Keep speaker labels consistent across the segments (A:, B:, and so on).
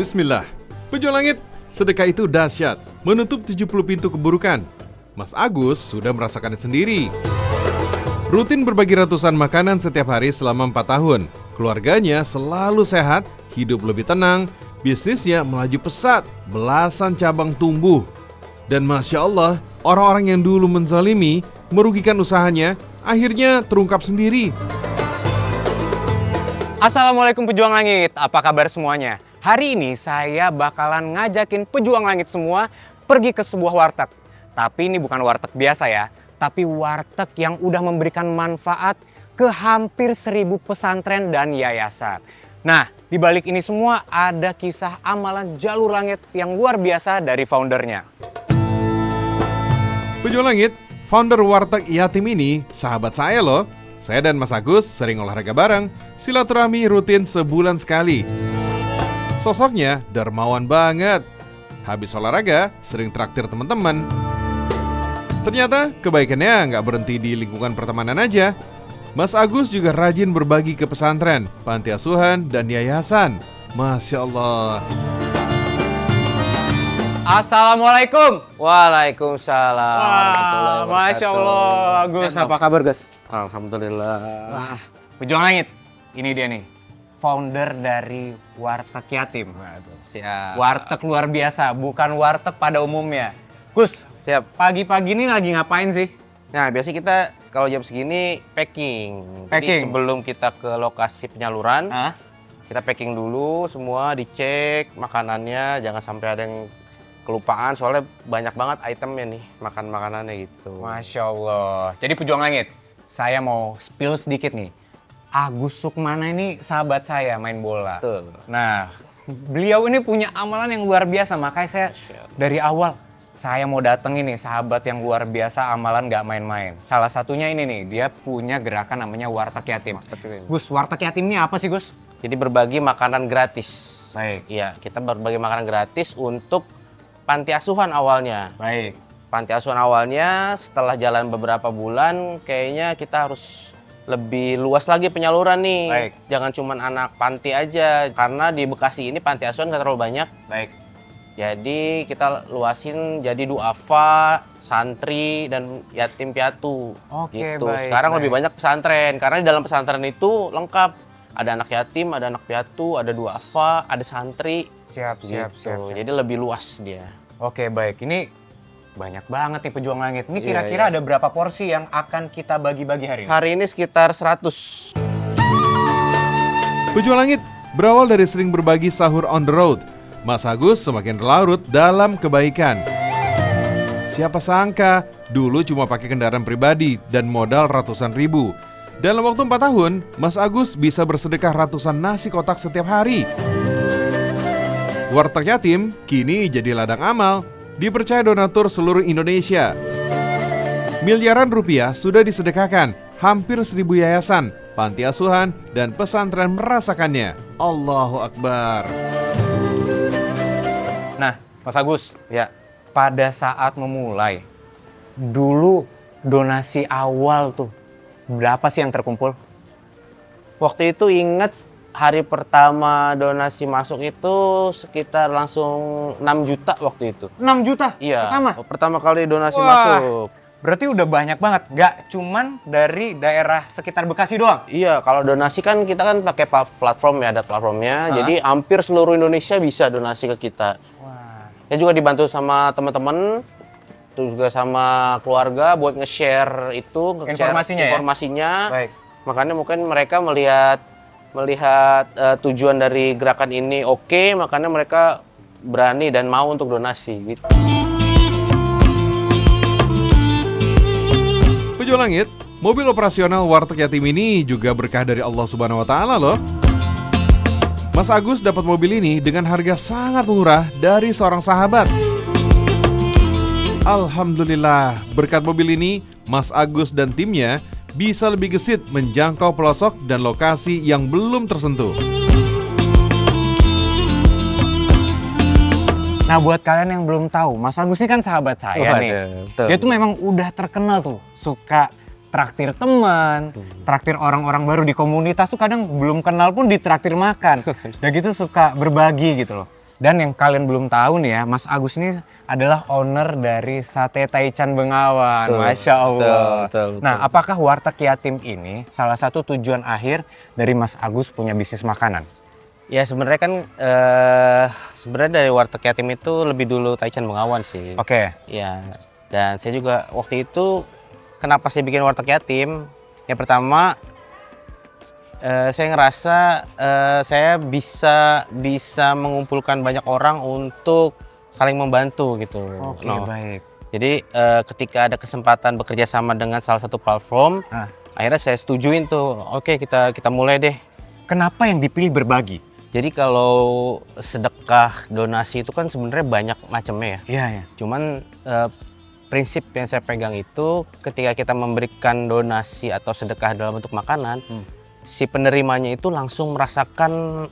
A: Bismillah. Pejuang langit, sedekah itu dahsyat, menutup 70 pintu keburukan. Mas Agus sudah merasakannya sendiri. Rutin berbagi ratusan makanan setiap hari selama 4 tahun. Keluarganya selalu sehat, hidup lebih tenang, bisnisnya melaju pesat, belasan cabang tumbuh. Dan Masya Allah, orang-orang yang dulu menzalimi, merugikan usahanya, akhirnya terungkap sendiri.
B: Assalamualaikum pejuang langit, apa kabar semuanya? Hari ini saya bakalan ngajakin pejuang langit semua pergi ke sebuah warteg. Tapi ini bukan warteg biasa ya, tapi warteg yang udah memberikan manfaat ke hampir 1000 pesantren dan yayasan. Nah, di balik ini semua ada kisah amalan jalur langit yang luar biasa dari foundernya.
A: Pejuang langit, founder warteg yatim ini sahabat saya loh. Saya dan Mas Agus sering olahraga bareng, silaturahmi rutin sebulan sekali. Sosoknya dermawan banget. Habis olahraga, sering traktir teman-teman. Ternyata kebaikannya nggak berhenti di lingkungan pertemanan aja. Mas Agus juga rajin berbagi ke pesantren, panti asuhan, dan yayasan. Masya Allah.
B: Assalamualaikum.
C: Waalaikumsalam.
B: Wah, Masya Allah, Agus. Apa kabar, Gus?
C: Alhamdulillah.
B: Wah, pejuang langit. Ini dia nih, founder dari warteg yatim.
C: Siap.
B: Warteg luar biasa, bukan warteg pada umumnya. Gus,
C: Siap.
B: pagi-pagi ini lagi ngapain sih?
C: Nah, biasanya kita kalau jam segini packing.
B: Packing.
C: Jadi sebelum kita ke lokasi penyaluran,
B: Hah?
C: kita packing dulu semua, dicek makanannya, jangan sampai ada yang kelupaan soalnya banyak banget itemnya nih, makan makanannya gitu.
B: Masya Allah. Jadi pejuang langit, saya mau spill sedikit nih. Agus Sukmana ini sahabat saya main bola.
C: Betul.
B: Nah, beliau ini punya amalan yang luar biasa, makanya saya dari awal saya mau datengin nih sahabat yang luar biasa, amalan nggak main-main. Salah satunya ini nih, dia punya gerakan namanya warteg yatim. Gus, warteg yatim ini apa sih, Gus?
C: Jadi berbagi makanan gratis.
B: Baik.
C: Iya, kita berbagi makanan gratis untuk panti asuhan awalnya.
B: Baik.
C: Panti asuhan awalnya, setelah jalan beberapa bulan, kayaknya kita harus lebih luas lagi penyaluran nih.
B: Baik.
C: Jangan cuma anak panti aja, karena di Bekasi ini panti asuhan nggak terlalu banyak.
B: Baik.
C: Jadi kita luasin jadi duafa, santri, dan yatim piatu.
B: Oke,
C: gitu.
B: baik,
C: Sekarang
B: baik.
C: lebih banyak pesantren, karena di dalam pesantren itu lengkap. Ada anak yatim, ada anak piatu, ada duafa, ada santri.
B: Siap, siap,
C: gitu.
B: siap, siap.
C: Jadi lebih luas dia.
B: Oke, baik. Ini banyak banget nih pejuang langit. Ini
C: Iya,
B: kira-kira
C: iya.
B: ada berapa porsi yang akan kita bagi-bagi hari ini?
C: Hari ini sekitar 100.
A: Pejuang langit berawal dari sering berbagi sahur on the road. Mas Agus semakin larut dalam kebaikan. Siapa sangka dulu cuma pakai kendaraan pribadi dan modal ratusan ribu. Dalam waktu 4 tahun, Mas Agus bisa bersedekah ratusan nasi kotak setiap hari. Warteg yatim kini jadi ladang amal, dipercaya donatur seluruh Indonesia. Miliaran rupiah sudah disedekahkan, hampir 1000 yayasan, panti asuhan, dan pesantren merasakannya. Allahu Akbar.
B: Nah, Mas Agus,
C: Ya,
B: pada saat memulai, dulu donasi awal tuh, berapa sih yang terkumpul?
C: waktu itu ingat hari pertama donasi masuk itu sekitar langsung 6 juta waktu itu.
B: 6 juta?
C: Iya,
B: Pertama?
C: pertama kali donasi
B: Wah.
C: masuk.
B: Berarti udah banyak banget, nggak cuman dari daerah sekitar Bekasi doang?
C: Iya, kalau donasi kan kita kan pakai platform ya, ada platformnya.
B: Hah?
C: Jadi hampir seluruh Indonesia bisa donasi ke kita.
B: Wah.
C: Saya juga dibantu sama teman-teman, terus juga sama keluarga buat nge-share itu,
B: Informasinya ya?
C: informasinya.
B: Baik.
C: Makanya mungkin mereka melihat tujuan dari gerakan ini oke, makanya mereka berani dan mau untuk donasi gitu.
A: Pejuang langit, mobil operasional warteg yatim ini juga berkah dari Allah Subhanahu wa Ta'ala loh. Mas Agus dapat mobil ini dengan harga sangat murah dari seorang sahabat. Alhamdulillah, berkat mobil ini, Mas Agus dan timnya bisa lebih gesit menjangkau pelosok dan lokasi yang belum tersentuh.
B: Nah, buat kalian yang belum tahu, Mas Agus ini kan sahabat saya nih.
C: Betul.
B: Dia tuh memang udah terkenal tuh, suka traktir teman, traktir orang-orang baru di komunitas tuh kadang belum kenal pun ditraktir makan. Dan gitu suka berbagi gitu loh. Dan yang kalian belum tahu nih ya, Mas Agus ini adalah owner dari Sate Taichan Bengawan.
C: Betul,
B: Masya Allah.
C: betul,
B: Nah, apakah Warteg Yatim ini salah satu tujuan akhir dari Mas Agus punya bisnis makanan?
C: Ya sebenarnya kan sebenarnya dari Warteg Yatim itu lebih dulu Taichan Bengawan sih.
B: Oke.
C: Ya, dan saya juga waktu itu kenapa saya bikin Warteg Yatim? Yang pertama saya ngerasa saya bisa mengumpulkan banyak orang untuk saling membantu gitu.
B: Oke, baik.
C: Jadi ketika ada kesempatan bekerja sama dengan salah satu platform, akhirnya saya setujuin tuh. Oke, kita mulai deh.
B: Kenapa yang dipilih berbagi?
C: Jadi kalau sedekah, donasi itu kan sebenarnya banyak macamnya ya.
B: Iya, ya.
C: Cuman prinsip yang saya pegang itu ketika kita memberikan donasi atau sedekah dalam bentuk makanan, si penerimanya itu langsung merasakan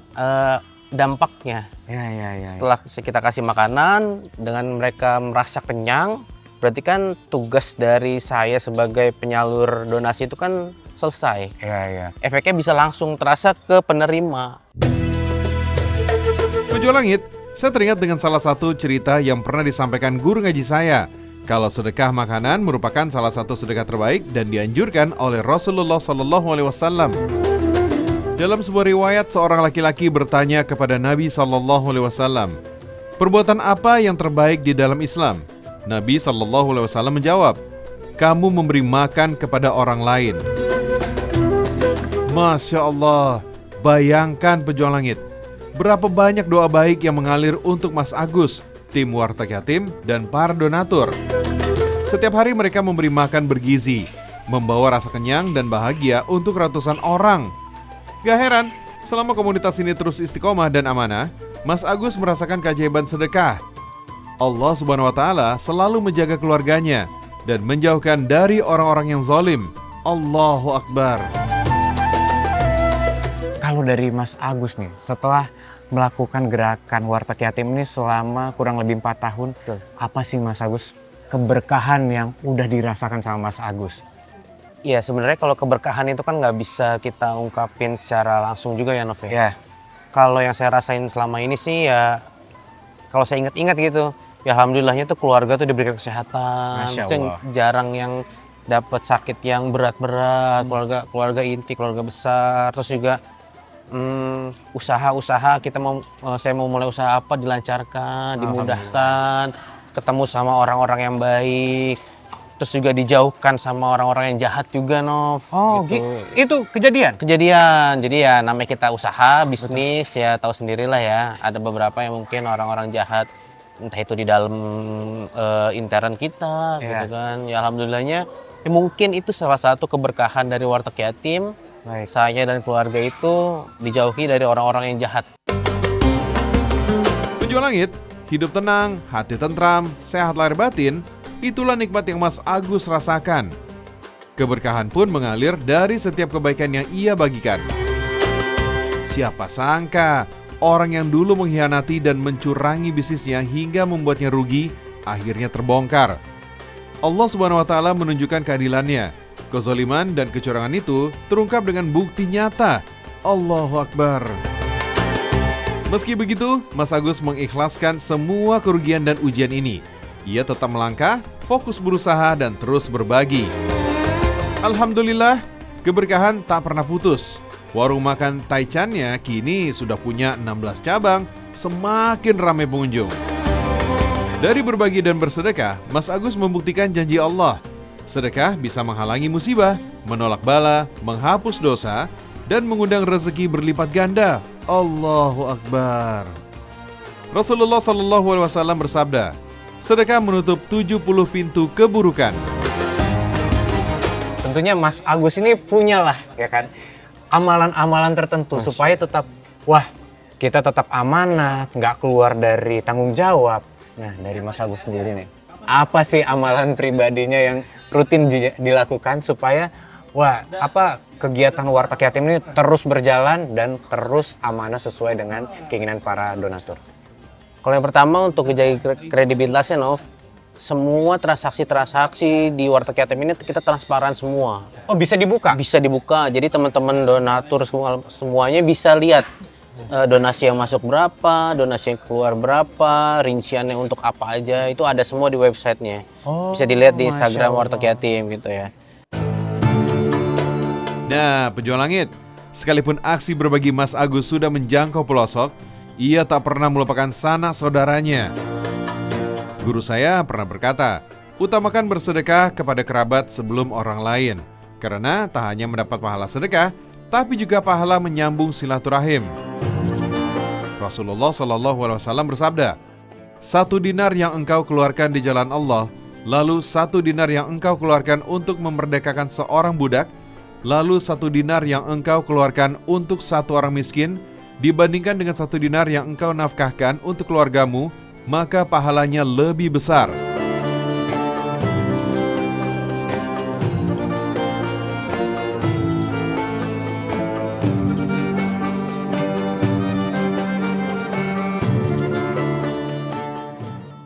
C: dampaknya.
B: Ya.
C: Setelah kita kasih makanan, dengan mereka merasa kenyang, berarti kan tugas dari saya sebagai penyalur donasi itu kan selesai.
B: Iya.
C: Efeknya bisa langsung terasa ke penerima.
A: Pejuang Langit, saya teringat dengan salah satu cerita yang pernah disampaikan guru ngaji saya. Kalau sedekah makanan merupakan salah satu sedekah terbaik dan dianjurkan oleh Rasulullah SAW. Dalam sebuah riwayat, seorang laki-laki bertanya kepada Nabi SAW, perbuatan apa yang terbaik di dalam Islam? Nabi SAW menjawab, kamu memberi makan kepada orang lain. Masya Allah, bayangkan Pejuang Langit, berapa banyak doa baik yang mengalir untuk Mas Agus, tim Warteg Yatim, dan para donatur. Setiap hari mereka memberi makan bergizi, membawa rasa kenyang dan bahagia untuk ratusan orang. Gak heran, selama komunitas ini terus istiqomah dan amanah, Mas Agus merasakan keajaiban sedekah. Allah Subhanahu wa Ta'ala selalu menjaga keluarganya dan menjauhkan dari orang-orang yang zalim. Allahu Akbar.
B: Kalau dari Mas Agus nih, setelah melakukan gerakan Warteg Yatim ini selama kurang lebih 4 tahun, apa sih Mas Agus keberkahan yang udah dirasakan sama Mas Agus?
C: Iya, sebenarnya kalau keberkahan itu kan nggak bisa kita ungkapin secara langsung juga ya, Nov.
B: Ya.
C: Kalau yang saya rasain selama ini sih ya, kalau saya ingat-ingat gitu, ya alhamdulillahnya tuh keluarga tuh diberikan kesehatan.
B: Masya
C: Itu yang
B: Allah.
C: jarang yang dapat sakit yang berat-berat, keluarga inti, keluarga besar, terus juga usaha-usaha saya mau mulai usaha apa dilancarkan, dimudahkan, ketemu sama orang-orang yang baik, terus juga dijauhkan sama orang-orang yang jahat juga, Nov.
B: Oh, itu kejadian?
C: Kejadian, jadi ya namanya kita usaha, bisnis. Betul. Ya tahu sendirilah ya, ada beberapa yang mungkin orang-orang jahat, entah itu di dalam intern kita, gitu kan. Ya alhamdulillahnya, ya mungkin itu salah satu keberkahan dari Warteg Yatim.
B: Baik.
C: Saya dan keluarga itu dijauhi dari orang-orang yang jahat.
A: Pejuang Langit, hidup tenang, hati tentram, sehat lahir batin, itulah nikmat yang Mas Agus rasakan. Keberkahan pun mengalir dari setiap kebaikan yang ia bagikan. Siapa sangka, orang yang dulu mengkhianati dan mencurangi bisnisnya hingga membuatnya rugi, akhirnya terbongkar. Allah Subhanahu wa Ta'ala menunjukkan keadilannya. Kezaliman dan kecurangan itu terungkap dengan bukti nyata. Allahu Akbar. Meski begitu, Mas Agus mengikhlaskan semua kerugian dan ujian ini. Ia tetap melangkah, fokus berusaha, dan terus berbagi. Alhamdulillah, keberkahan tak pernah putus. Warung makan Taichannya kini sudah punya 16 cabang, semakin ramai pengunjung. Dari berbagi dan bersedekah, Mas Agus membuktikan janji Allah. Sedekah bisa menghalangi musibah, menolak bala, menghapus dosa, dan mengundang rezeki berlipat ganda. Allahu Akbar. Rasulullah SAW bersabda, sedekah menutup 70 pintu keburukan.
B: Tentunya Mas Agus ini punyalah, ya kan, amalan-amalan tertentu supaya tetap, kita tetap amanah, nggak keluar dari tanggung jawab. Nah, dari Mas Agus sendiri nih, apa sih amalan pribadinya yang rutin dilakukan supaya kegiatan Warteg Yatim ini terus berjalan dan terus amanah sesuai dengan keinginan para donatur?
C: Kalau yang pertama untuk menjaga kredibilitasnya, Nov, semua transaksi di Warteg Yatim ini kita transparan semua.
B: Oh, bisa dibuka?
C: Bisa dibuka, jadi teman-teman donatur semuanya bisa lihat donasi yang masuk berapa, donasi yang keluar berapa, rinciannya untuk apa aja, itu ada semua di websitenya. Bisa dilihat di Instagram Warteg Yatim gitu ya.
A: Nah, pejuang langit, sekalipun aksi berbagi Mas Agus sudah menjangkau pelosok, ia tak pernah melupakan sanak saudaranya. Guru saya pernah berkata, utamakan bersedekah kepada kerabat sebelum orang lain, karena tak hanya mendapat pahala sedekah, tapi juga pahala menyambung silaturahim. Rasulullah SAW bersabda, 1 dinar yang engkau keluarkan di jalan Allah, lalu 1 dinar yang engkau keluarkan untuk memerdekakan seorang budak, lalu 1 dinar yang engkau keluarkan untuk 1 orang miskin, dibandingkan dengan 1 dinar yang engkau nafkahkan untuk keluargamu, maka pahalanya lebih besar.